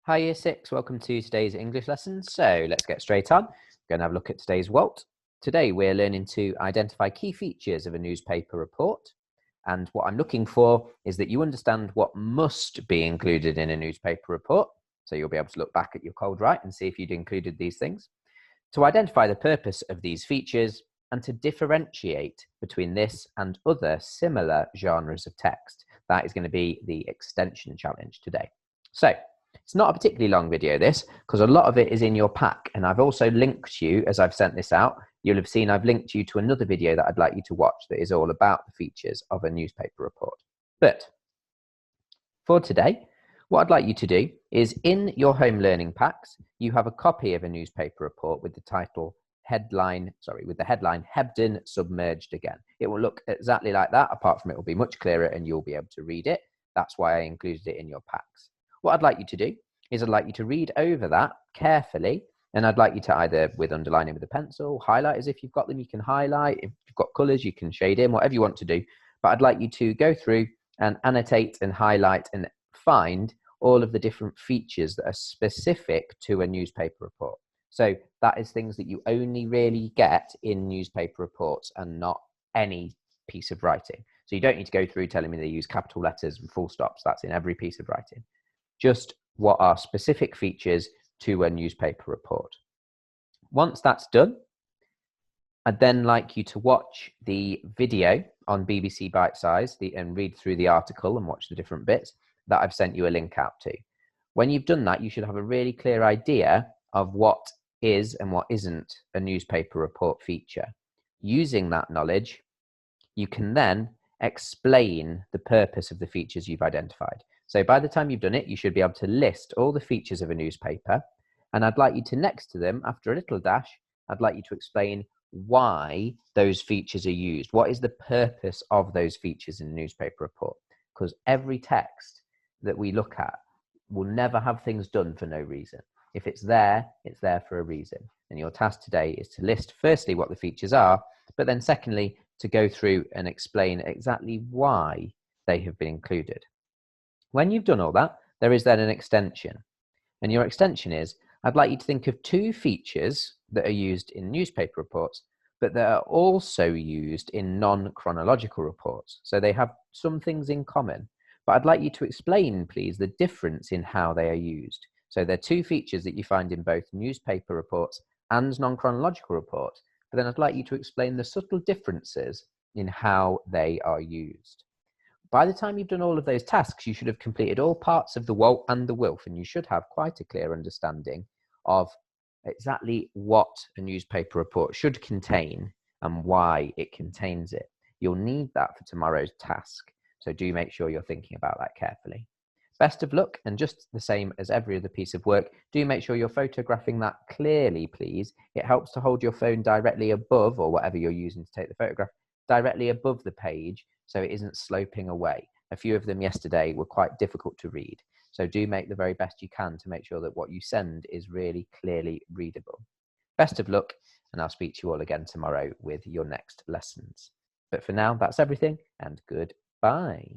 Hi Year 6, welcome to today's English lesson. So let's get straight on. We're going to have a look at today's WALT. Today we're learning to identify key features of a newspaper report. And what I'm looking for is that you understand what must be included in a newspaper report. So you'll be able to look back at your cold write and see if you'd included these things. To identify the purpose of these features and to differentiate between this and other similar genres of text. That is going to be the extension challenge today. So it's not a particularly long video, this, because a lot of it is in your pack. And I've also linked you, as I've sent this out, you'll have seen I've linked you to another video that I'd like you to watch that is all about the features of a newspaper report. But for today, what I'd like you to do is in your home learning packs, you have a copy of a newspaper report with the title with the headline Hebden Submerged Again. It will look exactly like that, apart from it will be much clearer and you'll be able to read it. That's why I included it in your packs. What I'd like you to do is I'd like you to read over that carefully, and I'd like you to either with underlining with a pencil, highlight as if you've got them, you can highlight. If you've got colours, you can shade in, whatever you want to do. But I'd like you to go through and annotate and highlight and find all of the different features that are specific to a newspaper report. So that is things that you only really get in newspaper reports and not any piece of writing. So you don't need to go through telling me they use capital letters and full stops. That's in every piece of writing. Just what are specific features to a newspaper report. Once that's done, I'd then like you to watch the video on BBC Bitesize and read through the article and watch the different bits that I've sent you a link out to. When you've done that, you should have a really clear idea of what is and what isn't a newspaper report feature. Using that knowledge, you can then explain the purpose of the features you've identified. So by the time you've done it, you should be able to list all the features of a newspaper. And I'd like you to, next to them, after a little dash, I'd like you to explain why those features are used. What is the purpose of those features in a newspaper report? Because every text that we look at will never have things done for no reason. If it's there for a reason. And your task today is to list firstly what the features are, but then secondly, to go through and explain exactly why they have been included. When you've done all that, there is then an extension. And your extension is, I'd like you to think of two features that are used in newspaper reports, but that are also used in non-chronological reports. So they have some things in common. But I'd like you to explain, please, the difference in how they are used. So there are two features that you find in both newspaper reports and non-chronological reports. But then I'd like you to explain the subtle differences in how they are used. By the time you've done all of those tasks, you should have completed all parts of the WALT and the WILF, and you should have quite a clear understanding of exactly what a newspaper report should contain and why it contains it. You'll need that for tomorrow's task, so do make sure you're thinking about that carefully. Best of luck, and just the same as every other piece of work, do make sure you're photographing that clearly, please. It helps to hold your phone directly above, or whatever you're using to take the photograph, directly above the page so it isn't sloping away. A few of them yesterday were quite difficult to read, so do make the very best you can to make sure that what you send is really clearly readable. Best of luck, and I'll speak to you all again tomorrow with your next lessons. But for now, that's everything, and goodbye.